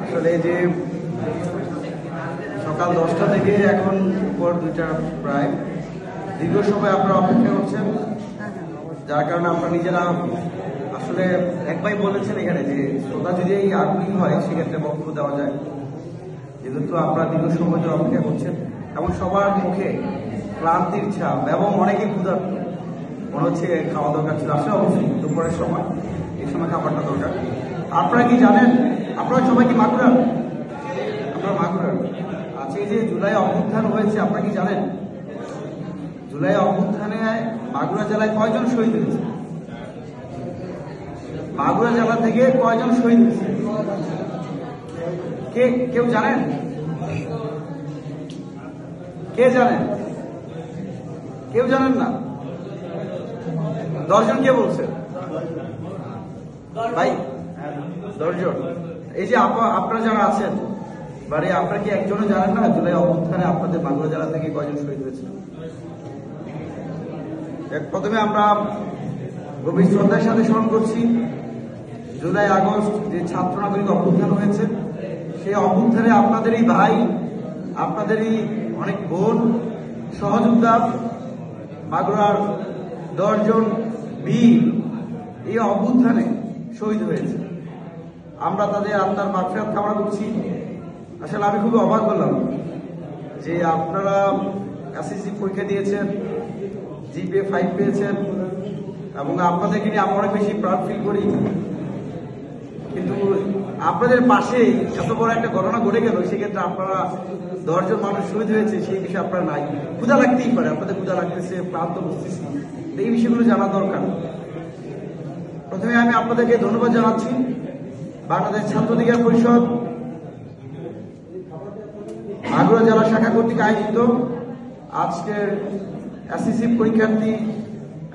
আসলে যে সকাল 10টা থেকে এখন উপর 2টা প্রায় দীর্ঘ সময় আপনারা অপেক্ষা করছেন, যার কারণে আপনারা নিজেরা আসলে এক ভাই বলেছেন এখানে যে শ্রোতা যদি এই আগ্রহী হয় সেক্ষেত্রে বক্তব্য দেওয়া যায়, যেহেতু আপনারা দীর্ঘ সময় ধরে অপেক্ষা করছেন এবং সবার মুখে ক্লান্তির ছাপ এবং অনেকে ক্ষুধার্ত মনে হচ্ছে খাওয়া দরকার ছিল। আসলে অবশ্যই দুপুরের সময় এই সময় খাবারটা দরকার। আপনারা কি জানেন, আপনারা সবাই কি মাগুরার? আপনারা মাগুরার? আচ্ছা, এই যে জুলাই অভ্যুত্থান হয়েছে আপনারা কি জানেন জুলাই অভ্যুত্থানে মাগুরা জেলায় কয়জন শহীদ হয়েছে? মাগুরা জেলা থেকে কয়জন শহীদ হয়েছে কেউ জানেন? কে জানেন? কেউ জানেন না? 10 জন কে বলছে ভাই? 10 জন। এই যে আপনারা যারা আছেন বাড়ি, আপনারা কি একজনও জানেন না জুলাই অভ্যুত্থানে আপনাদের মাগুরা জেলা থেকে কয়জন শহীদ হয়েছে? প্রথমে আমরা গভীর শ্রদ্ধার সাথে স্মরণ করছি জুলাই আগস্ট যে ছাত্র নাগরিক অভ্যুত্থান হয়েছে, সেই অভ্যুত্থানে আপনাদেরই ভাই, আপনাদেরই অনেক বোন, সহযোদ্ধা, মাগুরার 10 জন বীর এই অভ্যুত্থানে শহীদ হয়েছে। আমরা তাদের আত্মার মাগফিরাত কামনা করছি। আসলে আমি খুবই অবাক হলাম যে আপনারা এসএসসি পরীক্ষা দিয়েছেন, জিপিএ 5 পেয়েছেন এবং আপনাদেরকে নিয়ে আমি অনেক বেশি প্রাউড ফিল করি, কিন্তু আপনাদের পাশে এত বড় একটা ঘটনা ঘটে গেল, সেক্ষেত্রে আপনারা 10 জন মানুষ শহীদ হয়েছে সেই বিষয়ে আপনারা নাই। ক্ষুধা লাগতেই পারে, আপনাদের ক্ষুধা লাগতেছে, ক্লান্ত বুঝতেছি, এই বিষয়গুলো জানা দরকার। প্রথমে আমি আপনাদেরকে ধন্যবাদ জানাচ্ছি বাংলাদেশ ছাত্র অধিকার পরিষদ মাগুরা জেলা শাখা কর্তৃক আয়োজিত আজকের এসএসসি পরীক্ষার্থী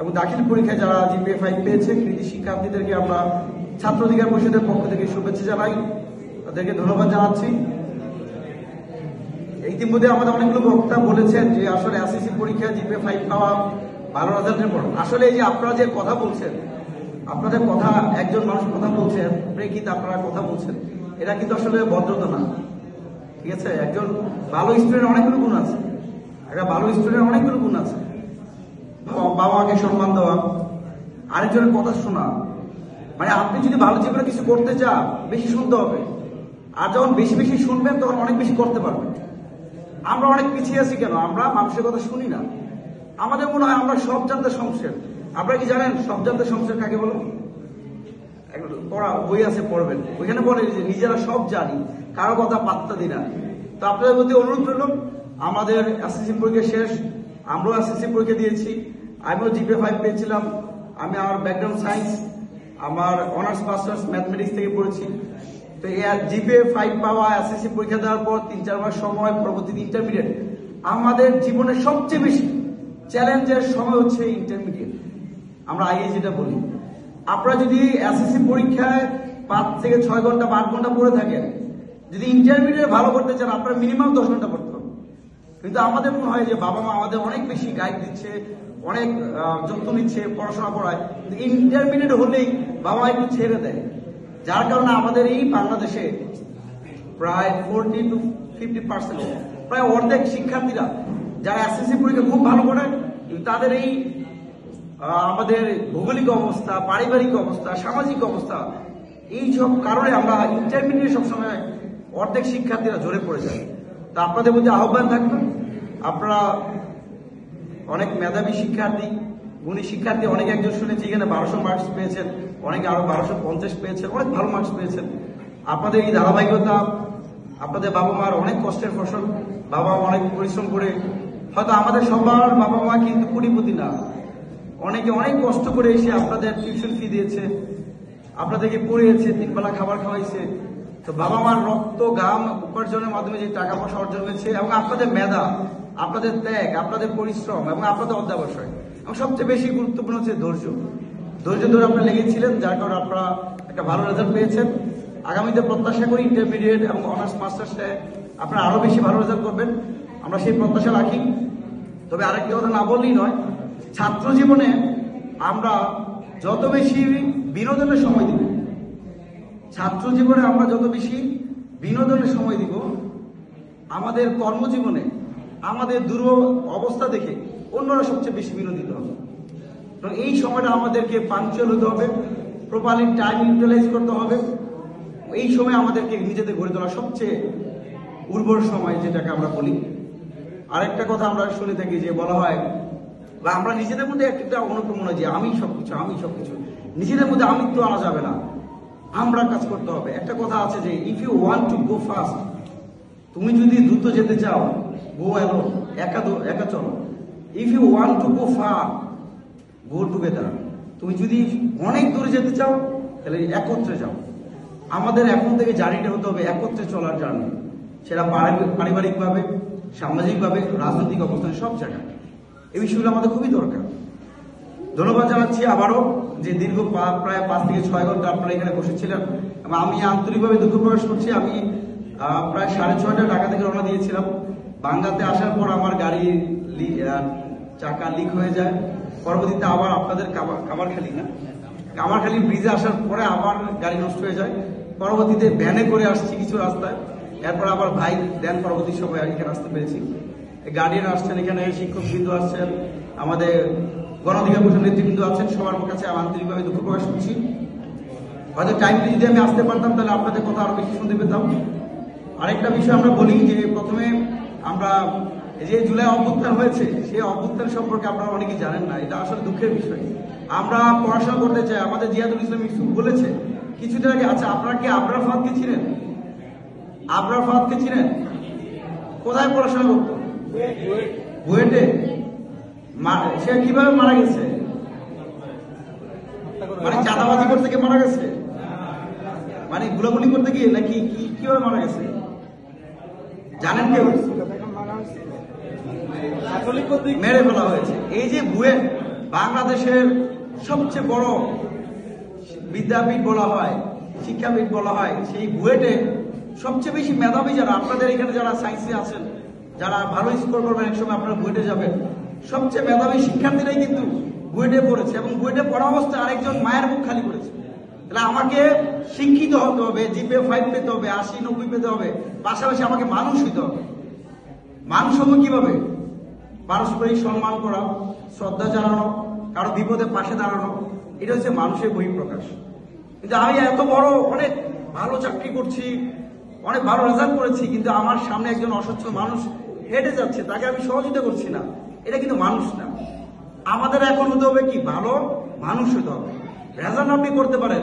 এবং দাখিল পরীক্ষায় যারা জিপিএ 5 পেয়েছে কৃতি শিক্ষার্থীদেরকে আমরা ছাত্র অধিকার পরিষদের পক্ষ থেকে শুভেচ্ছা জানাই, তাদেরকে ধন্যবাদ জানাচ্ছি। ইতিমধ্যে আমাদের অনেকগুলো বক্তা বলেছেন যে আসলে এসএসসি পরীক্ষা জিপিএ 5 পাওয়া ভালো রেজাল্টের পর আসলে এই যে আপনারা যে কথা বলছেন, আপনাদের কথা, একজন মানুষ কথা বলছেন, প্রেক্ষিতে আপনারা কথা বলছেন, এটা কিন্তু আসলে ভদ্রতা না, ঠিক আছে? একজন ভালো স্টুডেন্ট অনেকগুলো গুণ আছে, একটা ভালো স্টুডেন্ট অনেকগুলো গুণ আছে। বাবা মাকে সম্মান দেওয়া, আরেকজনের কথা শোনা, মানে আপনি যদি ভালো জীবনে কিছু করতে চান বেশি শুনতে হবে, আর যখন বেশি বেশি শুনবেন তখন অনেক বেশি করতে পারবেন। আমরা অনেক পিছিয়ে আছি কেন? আমরা মানুষের কথা শুনি না। আমাদের মনে হয় আমরা সব জানতে সংসার। আপনারা কি জানেন সব জানতে সংসার কাকে বলো? পড়া বই আছে, পড়বেন, ওইখানে বলে যে নিজেরা সব জানি, কারো কথা পাত্তা দিই না। তো আপনাদের প্রতি অনুরোধ রইল, আমাদের এসএসসি পরীক্ষা শেষ, আমরাও এসএসসি পরীক্ষা দিয়েছি, আমিও জিপিএ 5 পেয়েছিলাম। আমি আমার ব্যাকগ্রাউন্ড সায়েন্স, আমার অনার্স মাস্টার্স ম্যাথমেটিক্স থেকে পড়েছি। তো এই জিপিএ 5 পাওয়া, এসএসসি পরীক্ষা দেওয়ার পর 3-4 মাস সময়, পরবর্তীতে ইন্টারমিডিয়েট, আমাদের জীবনের সবচেয়ে বেশি চ্যালেঞ্জের সময় হচ্ছে ইন্টারমিডিয়েট। আমরা আগে যেটা বলি, আপনারা যদি এসএসসি পরীক্ষায় 5 থেকে 6 ঘন্টা বা 8 ঘন্টা পড়ে থাকেন, যদি ইন্টারমিডিয়েট ভালো করতে চান আপনারা মিনিমাম 10 ঘন্টা পড়তে হবে। কিন্তু আমাদের মনে হয় যে বাবা মা আমাদের অনেক বেশি গাইড দিচ্ছে, অনেক যত্ন নিচ্ছে, পড়াশোনা করায়, ইন্টারমিডিয়েট হলেই বাবা মা একটু ছেড়ে দেয়, যার কারণে আমাদের এই বাংলাদেশে প্রায় 40 to 50% প্রায় অর্ধেক শিক্ষার্থীরা যারা এসএসসি পরীক্ষা খুব ভালো করে, তাদের এই আমাদের ভৌগোলিক অবস্থা, পারিবারিক অবস্থা, সামাজিক অবস্থা, এই সব কারণে আমরা ইন্টারমিডিয়েট সবসময় অর্ধেক শিক্ষার্থীরা ঝরে পড়ে যায়। তা আপনাদের মধ্যে আহ্বান থাকবে, আপনারা অনেক মেধাবী শিক্ষার্থী, গুণী শিক্ষার্থী, অনেকে একজন শুনেছি এখানে 1200 মার্কস পেয়েছেন, অনেকে আরো 1250 পেয়েছেন, অনেক ভালো মার্কস পেয়েছেন। আপনাদের এই ধারাবাহিকতা, আপনাদের বাবা মার অনেক কষ্টের ফসল, বাবা মা অনেক পরিশ্রম করে, হয়তো আমাদের সবার বাবা মা কিন্তু কোটিপতি না, অনেকে অনেক কষ্ট করে এসে আপনাদের টিউশন ফি দিয়েছে, আপনাদেরকে পড়িয়েছে, 3 বেলা খাবার খাওয়াইছে। তো বাবা মার রক্ত ঘাম উপার্জনের মাধ্যমে যে টাকা পয়সা অর্জন হয়েছে, এবং আপনাদের মেধা, আপনাদের ত্যাগ, আপনাদের পরিশ্রম এবং আপনাদের অধ্যাবসায়, এবং সবচেয়ে বেশি গুরুত্বপূর্ণ হচ্ছে ধৈর্য। ধৈর্য ধরে আপনারা লেগেছিলেন, যার কারণে আপনারা একটা ভালো রেজাল্ট পেয়েছেন। আগামীতে প্রত্যাশা করি ইন্টারমিডিয়েট এবং অনার্স মাস্টার্সে আপনারা আরো বেশি ভালো রেজাল্ট করবেন, আমরা সেই প্রত্যাশা রাখি। তবে আরেকটা কথা না বললেই নয়, ছাত্র জীবনে আমরা যত বেশি বিনোদনের সময় দিব, ছাত্র জীবনে আমরা যত বেশি বিনোদনের সময় দিব, আমাদের কর্মজীবনে আমাদের দুর্বল অবস্থা দেখে অন্যরা সবচেয়ে বেশি বিনোদিত হবে। তো এই সময়টা আমাদেরকে পাঞ্চুয়াল হতে হবে, প্রপারলি টাইম ইউটিলাইজ করতে হবে। এই সময় আমাদেরকে নিজেদের গড়ে তোলা সবচেয়ে উর্বর সময়, যেটাকে আমরা বলি। আরেকটা কথা আমরা শুনে থাকি যে বলা হয়, বা আমরা নিজেদের মধ্যে একটা অনুপ্রেরণা যে আমি সবকিছু নিজেদের মধ্যে আমিত্ব আনা যাবে না, আমরা কাজ করতে হবে। একটা কথা আছে যে if you want to go fast, তুমি যদি দ্রুত যেতে চাও, গো এলো, একা চলো। If you want to go far, go together. তুমি যদি অনেক দূরে যেতে চাও, তাহলে একত্রে যাও। আমাদের এখন থেকে জার্নিটা হতে হবে একত্রে চলার জার্নি, সেটা পারিবারিকভাবে, সামাজিকভাবে, রাজনৈতিক অবস্থানে, সব জায়গায় এই বিষয়গুলো আমাদের খুবই দরকার। ধন্যবাদ জানাচ্ছি আবারও যে দীর্ঘ প্রায় 5 থেকে 6 ঘন্টা আপনারা এখানে বসেছিলেন। আমি আন্তরিকভাবে দুঃখ প্রকাশ করছি। আমি প্রায় 6:30 ঢাকা থেকে রওনা দিয়েছিলাম। বাংলাতে আসার পর আমার গাড়ি চাকা লিক হয়ে যায়। পরবর্তীতে আবার আপনাদের কামারখালী ব্রিজে আসার পরে আবার গাড়ি নষ্ট হয়ে যায়। পরবর্তীতে ভ্যানে করে আসছি কিছু রাস্তায়, এরপর আবার ভাই দেন পরবর্তী সময় এখানে আসতে পেরেছি। গার্ডিয়ান আসছেন, এখানে শিক্ষকবৃন্দ আসছেন, আমাদের গণঅধিকার পরিষদ নেতৃবৃন্দ আছেন, সবার কাছে আমি আন্তরিকভাবে দুঃখ প্রকাশ করছি। হয়তো টাইমলি যদি আমি আসতে পারতাম তাহলে আপনাদের কথা আরো বেশি শুনতে পেতাম। আরেকটা বিষয় আমরা বলি যে প্রথমে আমরা যে জুলাই অভ্যুত্থান হয়েছে, সেই অভ্যুত্থান সম্পর্কে আপনারা অনেকেই জানেন না। এটা আসলে দুঃখের বিষয়। আমরা পড়াশোনা করতে চাই, আমাদের জিয়াদুল ইসলাম ইউসুফ বলেছে কিছুদিন আগে, আচ্ছা আপনারা কি আবরার ফাহাদকে চিনেন? আবরার ফাহাদকে চিনেন? কোথায় পড়াশোনা করতো? বুয়েটে। সে কিভাবে মারা গেছে? মানে চাঁদাবাজি করতে গিয়ে মারা গেছে, মানে গুলাগুলি করতে গিয়ে, নাকি কিভাবে মারা গেছে জানেন? কেউ মেরে ফেলা হয়েছে। এই যে বুয়েট বাংলাদেশের সবচেয়ে বড় বিদ্যাপীঠ বলা হয়, শিক্ষাপীঠ বলা হয়, সেই বুয়েটে সবচেয়ে বেশি মেধাবী যারা, আপনাদের এখানে যারা সায়েন্সে আছেন, যারা ভালো স্কোর করবেন একসময় আপনারা বুয়েটে যাবেন, সবচেয়ে মেধাবী শিক্ষার্থীরাই কিন্তু বুয়েটে পড়েছে। এবং বুয়েটে পড়া অবস্থায় আরেকজন মায়ের মুখ খালি করেছে। তাহলে আমাকে শিক্ষিত হতে হবে, জিপিএ 5 পেতে হবে, 80-90 পেতে হবে, পাশাপাশি আমাকে মানুষ হইতে হবে। মানুষ হবো কিভাবে? পারস্পরিক সম্মান করা, শ্রদ্ধা জানানো, কারো বিপদে পাশে দাঁড়ানো, এটা হচ্ছে মানুষের বহিঃপ্রকাশ। কিন্তু আমি এত বড় অনেক ভালো চাকরি করছি, অনেক ভালো রেজাল্ট করেছি, কিন্তু আমার সামনে একজন অসচ্ছল মানুষ হেঁটে যাচ্ছে, তাকে আমি সহযোগিতা করছি না, এটা কিন্তু মানুষ না। আমাদের এখন হতে হবে কি? ভালো মানুষ হতে হবে। রেজাল্ট আপনি করতে পারেন,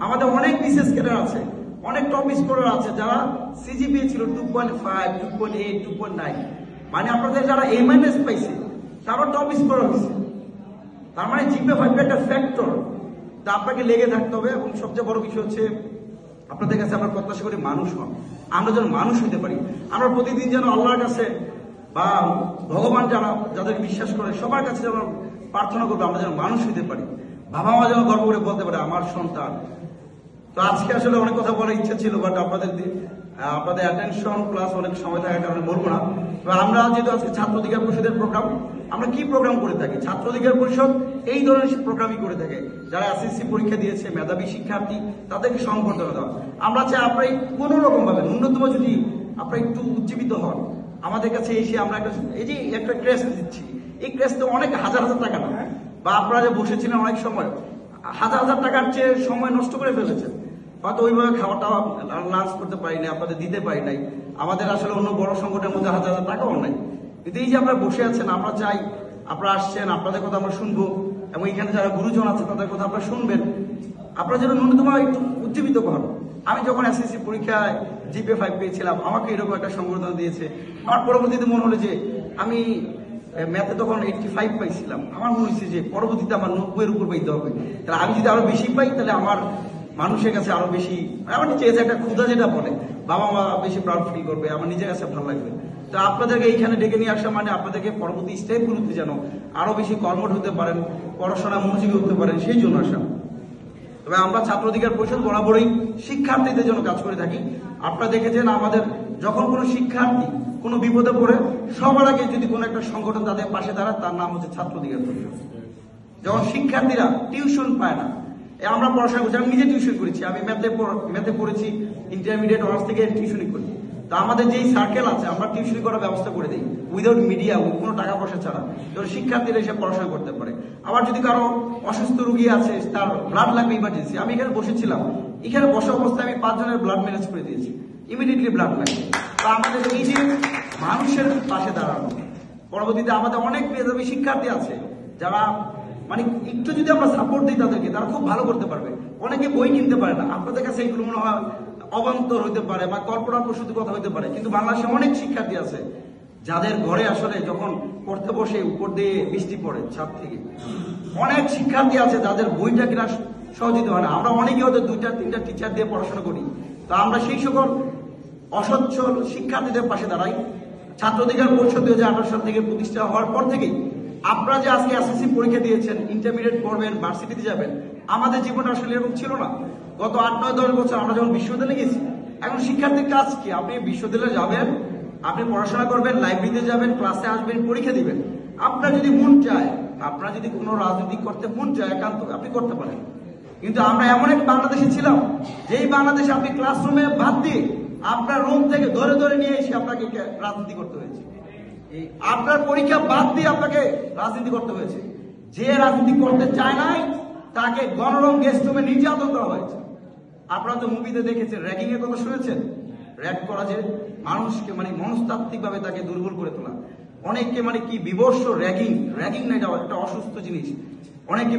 আমাদের অনেক বিশেষ ক্যাডার আছে, অনেক টপ স্কোরার আছে যারা সিজিপিএ ছিল 2.5, 2.8, 2.9, মানে আপনাদের যারা A- পাইছে তারা টপ স্কোরার হয়েছে। তার মানে জিপিএ 5 একটা ফ্যাক্টর, তা আপনাকে লেগে থাকতে হবে। এবং সবচেয়ে বড় বিষয় হচ্ছে আপনাদের কাছে আমরা প্রত্যাশা করি মানুষ হন, আমরা যেন মানুষ হতে পারি। আমরা প্রতিদিন যেন আল্লাহর কাছে বা ভগবান যাদের বিশ্বাস করে সবার কাছে যেন প্রার্থনা করবো আমরা যেন মানুষ হতে পারি। বাবা মা যেন গর্ব করে বলতে পারে আমার সন্তান। তো আজকে আসলে অনেক কথা বলার ইচ্ছা ছিল, বাট আপনাদের অ্যাটেনশন প্লাস অনেক সময় থাকার কারণে বলবো না। তো আমরা যেহেতু আজকে ছাত্র অধিকার পরিষদের প্রোগ্রাম, আমরা কি প্রোগ্রাম করে থাকি? ছাত্র অধিকার পরিষদ এই ধরনের প্রোগ্রামই করে থাকে। যারা এসএসসি পরীক্ষা দিয়েছে, মেধাবী শিক্ষার্থী, তাদেরকে সংবর্ধনা দেওয়া। আমরা চাই আপনারা কোন রকম ভাবে ন্যূনতম যদি আপনারা একটু উজ্জীবিত হন, আমাদের কাছে এসে আমরা একটা ক্রেস্ট দিচ্ছি। এই ক্রেস্ট তো অনেক হাজার টাকা না, বা আপনারা যে বসেছিলেন অনেক সময় হাজার টাকার চেয়ে সময় নষ্ট করে ফেলেছেন। হয়তো ওইভাবে খাওয়াটা লাঞ্চ করতে পারি নাই, আপনাদের দিতে পারি নাই। আমাদের আসলে অন্য বড় সংগঠনের মধ্যে হাজার টাকাও নাই। কিন্তু এই যে আপনারা বসে আছেন, আমরা চাই আপনারা আসছেন, আপনাদের কথা আমরা শুনবো, এবং এখানে যারা গুরুজন আছে তাদের কথা আপনারা শুনবেন। আপনারা যেন ন্যূনতম একটু উজ্জীবিত হন। আমি যখন এসএসসি পরীক্ষায় জিপিএ 5 পেয়েছিলাম, আমাকে এরকম একটা সংবর্ধনা দিয়েছে। আমার পরবর্তীতে মনে হলো যে আমি ম্যাথে তখন 85 পাইছিলাম, আমার মনে হচ্ছে যে পরবর্তীতে আমার 90-এর উপর পাইতে হবে। তাহলে আমি যদি আরো বেশি পাই, তাহলে আমার মানুষের কাছে আরো বেশি, আমার চেয়েছে একটা ক্ষুধা যেটা বলে, বাবা মা বেশি প্রাউড ফিল করবে, আমার নিজের কাছে ভালো লাগবে। তো আপনাদেরকে এইখানে ডেকে নিয়ে আসা মানে আপনাদেরকে পরবর্তী স্টেপগুলোতে যেন আরো বেশি কর্মঠ হতে পারেন, পড়াশোনা মনোযোগী হতে পারেন, সেই জন্য আসা। তবে আমরা ছাত্র অধিকার পরিষদ বরাবরই শিক্ষার্থীদের জন্য কাজ করে থাকি। আপনারা দেখেছেন আমাদের যখন কোনো শিক্ষার্থী কোনো বিপদে পড়ে, সবার আগে যদি কোনো একটা সংগঠন তাদের পাশে দাঁড়ায়, তার নাম হচ্ছে ছাত্র অধিকার পরিষদ। যখন শিক্ষার্থীরা টিউশন পায় না, আমরা পড়াশোনা করছি, আমি নিজে টিউশন করেছি, আমি ম্যাথে পড়েছি, ইন্টারমিডিয়েট অনার্স থেকে টিউশনই করি। তো আমাদের যেই সার্কেল আছে আমরা টিউশন করার ব্যবস্থা করে দিই উইদাউট মিডিয়া, কোনো টাকা পয়সা ছাড়া, যেন শিক্ষার্থীরা এসে পড়াশোনা করতে পারে। আবার যদি কারো অসুস্থ রোগী আছে, তার ব্লাড লাগবে ইমার্জেন্সি, আমি এখানে বসেছিলাম, এখানে বসা অবস্থায় আমি 5 জনের ব্লাড ম্যানেজ করে দিয়েছি, ইমিডিয়েটলি ব্লাড ম্যানেজ। তো আমাদের এই যে মানুষের পাশে দাঁড়ানো, পরবর্তীতে আমাদের অনেক মেধাবী শিক্ষার্থী আছে যারা মানে একটু যদি আমরা সাপোর্ট দিই তাদেরকে, তারা খুব ভালো করতে পারবে। অনেকে বই কিনতে পারে না, আপনাদের কাছে এইগুলো মনে হয় অবান্তর হইতে পারে বা কল্পনা প্রসূত কথা হইতে পারে, কিন্তু বাংলাদেশে অনেক শিক্ষার্থী আছে যাদের ঘরে আসলে যখন পড়তে বসে উপর দিয়ে বৃষ্টি পড়ে ছাদ থেকে, অনেক শিক্ষার্থী আছে যাদের বইটা কিনা সহযোগিতা হয় না। আমরা অনেকে ওদের 2-3টা টিচার দিয়ে পড়াশোনা করি। তো আমরা সেই সকল অসচ্ছল শিক্ষার্থীদের পাশে দাঁড়াই। ছাত্র অধিকার পরিষদ 2018 সাল থেকে প্রতিষ্ঠা হওয়ার পর থেকেই আপনারা যে আজকে এসএসসি পরীক্ষা দিয়েছেন, ইন্টারমিডিয়েট পড়বেন, ভার্সিটিতে যাবেন, আমাদের জীবনটা আসলে এরকম ছিল না। গত 8-9-10 বছর আমরা যখন বিশ্ববিদ্যালয়ে গেছি, এখন শিক্ষার্থীর কাজ কি? আপনি বিশ্ববিদ্যালয়ে যাবেন, আপনি পড়াশোনা করবেন, লাইব্রেরিতে যাবেন, ক্লাসে আসবেন, পরীক্ষা দিবেন। আপনার যদি মন চায়, আপনার যদি কোনো রাজনীতি করতে মন চায়, একান্ত আপনি করতে পারেন। কিন্তু আমরা এমন এক বাংলাদেশে ছিলাম, যেই বাংলাদেশে আপনি ক্লাসরুমে বাদ দিয়ে আপনার রুম থেকে ধরে ধরে নিয়ে এসে আপনাকে রাজনীতি করতে হয়েছে, আপনার পরীক্ষা বাদ দিয়ে আপনাকে রাজনীতি করতে হয়েছে। যে রাজনীতি করতে চায় নাই তাকে গণরম গেস্ট রুমে নির্যাতন করা হয়েছে। আপনারা তো মুভিতে দেখেছেন, র্যাগিং এর কথা শুনেছেন। র্যাগ করা যে মানুষকে মানে মনস্তাত্ত্বিক ভাবে তাকে দুর্বল করে তোলা, অনেককে মানে কি বিবস্ত্র র্যাগিং না, এটা একটা অসুস্থ জিনিস। অনেকে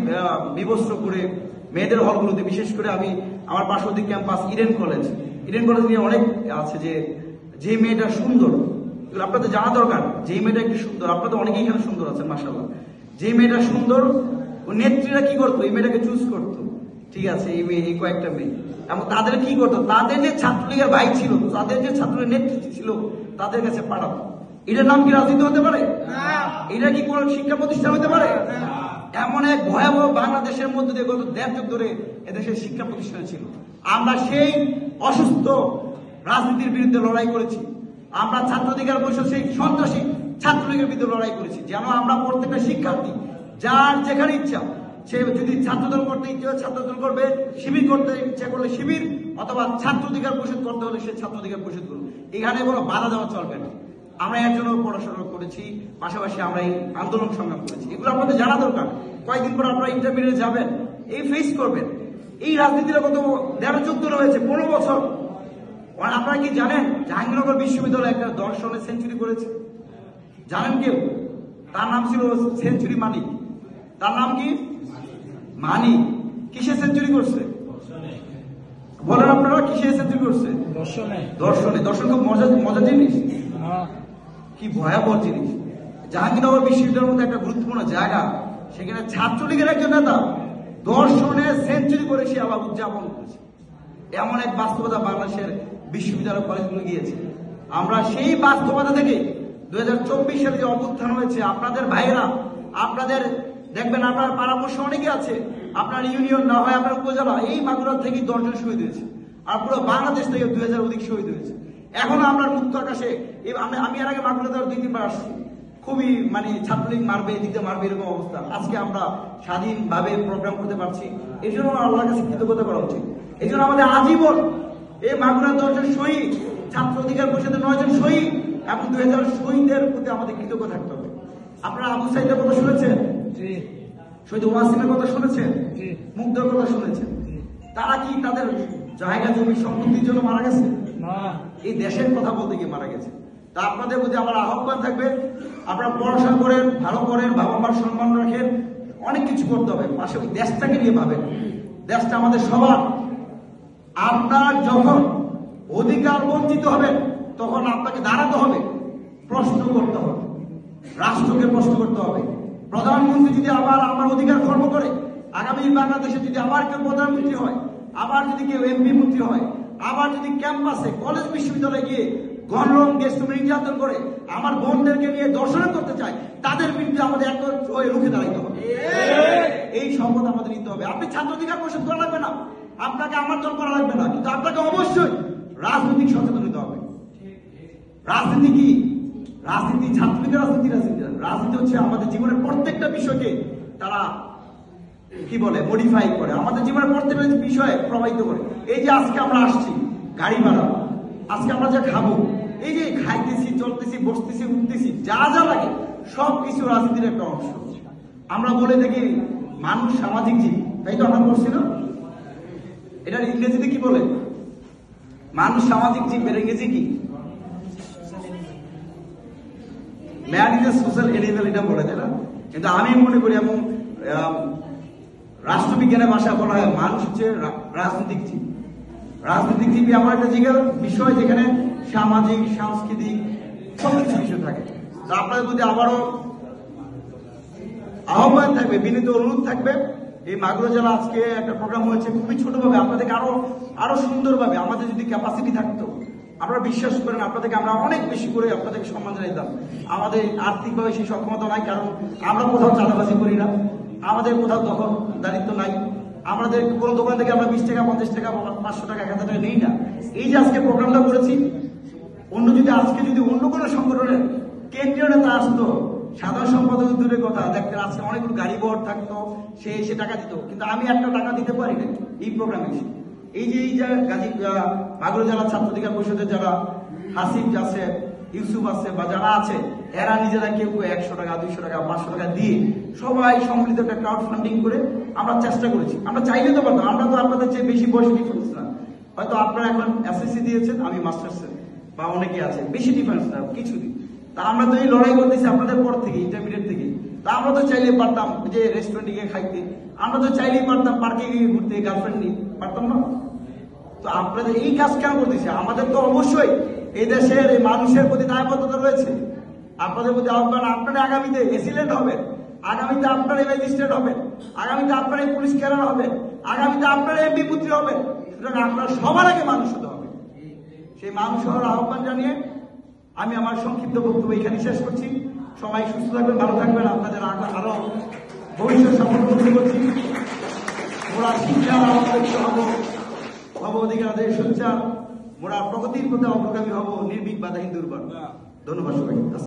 বিবস্ত্র করে মেয়েদের হলগুলোতে, বিশেষ করে আমি আমার পার্শ্ববর্তী ক্যাম্পাস ইডেন কলেজ নিয়ে অনেক আছে যে মেয়েটা সুন্দর, আপনাদের জানা দরকার, যে মেয়েটা একটু সুন্দর, আপনাদের অনেকেই এখানে সুন্দর আছেন মাশাআল্লাহ, যে মেয়েটা সুন্দর ও নেত্রীরা কি করতো, এই মেয়েটাকে চুজ করতো, ঠিক আছে, এই কয়েকটা মেয়ে, এবং তাদের কি করতো, তাদের যে ছাত্রলীগের ভাই ছিল, তাদের যে ছাত্রের নেতৃত্ব ছিল, তাদের কাছে পাঠাতো। এটার নাম কি রাজনীতি হতে পারে? এটা কি কোন শিক্ষা প্রতিষ্ঠান হতে পারে? এমন এক ভয়াবহ বাংলাদেশের মধ্যে দিয়ে গত 1.5 যুগ ধরে এদেশের শিক্ষা প্রতিষ্ঠান ছিল। আমরা সেই অসুস্থ রাজনীতির বিরুদ্ধে লড়াই করেছি। আমরা ছাত্র অধিকার পরিষদ সেই সন্ত্রাসী ছাত্রলীগের বিরুদ্ধে লড়াই করেছি, যেন আমরা প্রত্যেকটা শিক্ষার্থী যার যেখানে ইচ্ছা, সে যদি ছাত্রদল করতে ইচ্ছা ছাত্রদল করবে, শিবির করতে ইচ্ছা করলে শিবির, অথবা ছাত্র অধিকার পরিষদ করতে হলে সে ছাত্র অধিকার পরিষদ করবে। এখানে কোনো বাধা দেওয়া চলবে না। আমরা এর জন্য পড়াশোনা করেছি, পাশাপাশি আমরা এই আন্দোলন সংগ্রাম করেছি। এগুলো আপনাদের জানা দরকার। কয়েকদিন পর আপনারা ইন্টারমিডিয়েট যাবেন, এই ফেস করবেন। এই রাজনীতিটা কত 13-14 ধরে হয়েছে, 15 বছর। আপনারা কি জানেন জাহাঙ্গীরনগর বিশ্ববিদ্যালয় একটা দর্শনে সেঞ্চুরি করেছে? জানেন কেউ? তার নাম ছিল সেঞ্চুরি মানিক। তার নাম কি? মানিক। কিসে সেঞ্চুরি করছে বলেন আপনারা? কিসে সেঞ্চুরি করছে? দর্শন খুব মজার জিনিস, কি ভয়াবহ জিনিস। জাহাঙ্গীরনগর বিশ্ববিদ্যালয়ের মধ্যে একটা গুরুত্বপূর্ণ জায়গা, সেখানে ছাত্রলীগের একজন নেতা দর্শনে সেঞ্চুরি করে সে আবার উদযাপন করেছে। এমন এক বাস্তবতা বাংলাদেশের বিশ্ববিদ্যালয় কলেজগুলো গিয়েছে। আমরা সেই বাস্তবতা থেকে 2024 সালে যে অভ্যুত্থান হয়েছে, আপনাদের ভাইয়েরা, আপনাদের দেখবেন আপনার পাড়াপড়শি অনেকে আছে, আপনার ইউনিয়ন না হয় আপনার উপজেলা, এই মাগুরা থেকে 10 জন শহীদ হয়েছে, আর পুরো বাংলাদেশ থেকে 2000 অধিক শহীদ হয়েছে। এখনো আমরা মুক্ত আকাশে, আমি এর আগে মাগুরাতে 2-3 বার আসছি, খুবই মানে ছাত্রলীগ মারবে, এদিকে মারবে, এরকম অবস্থা। আজকে আমরা স্বাধীনভাবে প্রোগ্রাম করতে পারছি, এই জন্য আল্লাহর কাছে কৃতজ্ঞতা করা উচিত। এই জন্য আমাদের আজীবন এই মাগুরা 10 জন শহীদ, ছাত্র অধিকার পরিষদের 9 জন শহীদ এবং 2000 শহীদের প্রতি আমাদের কৃতজ্ঞ থাকতে হবে। আপনারা আবু সাইদের কথা শুনেছেন, শহীদ ওয়াসিমের কথা শুনেছেন, মুগ্ধর কথা শুনেছেন। তারা কি তাদের জায়গা জমি সম্পত্তির জন্য মারা গেছে? এই দেশের কথা বলতে গিয়ে মারা গেছে। তা আপনাদের প্রতি আমার আহ্বান থাকবে, আপনারা পড়াশোনা করেন, ভালো করেন, বাবা মার সম্মান রাখেন, অনেক কিছু করতে হবে, পাশে ওই দেশটাকে নিয়ে ভাবেন। দেশটা আমাদের সবার। আপনার যখন অধিকার বঞ্চিত হবেন, তখন আপনাকে দাঁড়াতে হবে, প্রশ্ন করতে হবে, রাষ্ট্রকে প্রশ্ন করতে হবে। প্রধানমন্ত্রী যদি আবার আমার অধিকার খর্ব করে, আগামী বাংলাদেশে যদি আবার কেউ প্রধানমন্ত্রী হয়, আবার যদি কেউ এমপি মন্ত্রী হয়, আবার যদি ক্যাম্পাসে কলেজ বিশ্ববিদ্যালয়ে গিয়ে গণরম গেস্ট নির্যাতন করে আমার বোনদেরকে নিয়ে দর্শন করতে চায়, তাদের বিরুদ্ধে আমাদের এক হয়ে রুখে দাঁড়াইতে হবে। এই সম্পদ আমাদের নিতে হবে। আপনি ছাত্র অধিকার পরিষদ করা লাগবে না, আপনাকে আমার দল করা লাগবে না, কিন্তু আপনাকে অবশ্যই রাজনৈতিক সচেতন হতে হবে। রাজনীতি কি? রাজনীতি ছাত্রলীগের রাজনীতি হচ্ছে আমাদের জীবনের প্রত্যেকটা বিষয়কে তারা কি বলে মডিফাই করে, আমাদের জীবনের প্রত্যেকটা বিষয়ে প্রভাবিত করে। এই যে আজকে আমরা আসছি, গাড়ি ভাড়া, আজকে আমরা যা খাবো, এই যে খাইতেছি, চলতেছি, বসতেছি, উঠতেছি, যা যা লাগে সবকিছু রাজনীতির একটা অংশ। আমরা বলে থাকি মানুষ সামাজিক জীব, তাই তো আমরা বলছি না? এটার ইংরেজিতে কি বলে? মানুষ সামাজিক জীব, এর ইংরেজি কি? Man is a social animal, এটা বলে তাই না? কিন্তু আমি মনে করি, এবং রাষ্ট্রবিজ্ঞানের ভাষায় বলা হয় মানুষ হচ্ছে রাজনৈতিক জীব। রাজনৈতিক জীবী আমার একটা বিষয় যেখানে সামাজিক, সাংস্কৃতিক সবকিছু বিষয় থাকে। তো আপনাদের প্রতি আবারও আহ্বান থাকবে, বিনীত অনুরোধ থাকবে, এই মাগুরা জেলা আজকে একটা প্রোগ্রাম হয়েছে খুবই ছোটভাবে, আপনাদেরকে আরো সুন্দরভাবে, আমাদের যদি ক্যাপাসিটি থাকতো, আপনারা বিশ্বাস করেন আপনাদেরকে আমরা অনেক বেশি করে আপনাদেরকে সম্মান জানাইতাম। আমাদের আর্থিকভাবে সেই সক্ষমতা নাই, কারণ আমরা কোথাও চাঁদাবাজি করি না, আমাদের কোথাও দখলদারিত্ব নাই, আমাদের কোনো দোকান থেকে আমরা 20 টাকা, 50 টাকা, 500 টাকা, 1000 টাকা নেই না। এই যে আজকে প্রোগ্রামটা করেছি, আজকে যদি অন্য কোনো সংগঠনের কেন্দ্রীয় নেতা আসতো, সাধারণ সম্পাদক দূরের কথা, দেখতেন আজকে অনেকগুলো গাড়ি বহর থাকতো, সে এসে টাকা দিত, কিন্তু আমি একটা টাকা দিতে পারি না এই প্রোগ্রামে এসে। এই যে মাগুরা জেলা ছাত্র অধিকার পরিষদের যারা হাসিব আছে, ইউসুফ আছে, বা যারা আছে, এরা নিজেরা কেউ 100 টাকা, 200 টাকা, 500 টাকা দিয়ে সবাই সম্মিলিত একটা ক্রাউড ফান্ডিং করে আমরা চেষ্টা করেছি। আমরা চাইলে তো পারতাম, আমরা তো আপনাদের চেয়ে বেশি বয়স ডিফারেন্স না, হয়তো আপনারা এখন এসএসসি দিয়েছেন, আমি মাস্টার্স, বা অনেকে আছে বেশি ডিফারেন্স না কিছুদিন। তা আমরা তো এই লড়াই করতেছি আপনাদের পর থেকে, ইন্টারমিডিয়েট থেকে। তা আমরা তো চাইলে পারতাম যে রেস্টুরেন্টে গিয়ে খাইতে, আমরা তো চাইলেই পারতাম পার্কে গিয়ে ঘুরতে, গার্লফ্রেন্ড নিয়ে, পারতাম না? তো আপনাদের এই কাজ কেন করতেছে? আমাদের তো অবশ্যই এই দেশের এই মানুষের প্রতি দায়বদ্ধতা রয়েছে। আপনাদের প্রতি আহ্বান, আপনারা আগামীতে এসিলেন্ট হবেন, আগামীতে আপনারা ম্যাজিস্ট্রেট হবেন, আগামীতে আপনারা পুলিশ ক্যাডার হবেন, আগামীতে আপনারা এমপি পুত্রী হবেন। সুতরাং আপনারা সবার আগে মানুষ হতে হবে। সেই মানুষ হওয়ার আহ্বান জানিয়ে আমি আমার সংক্ষিপ্ত বক্তব্য এখানে শেষ করছি। সবাই সুস্থ থাকবেন, ভালো থাকবেন, আপনাদের আরো ভবিষ্যৎ সফল করতে করছি। মোরা শিক্ষা হব অধিকার সোচ্চার, মোরা প্রগতির পথে অগ্রগামী হব, নির্ভীক বাধাহীন দুর্বল। ধন্যবাদ সবাই।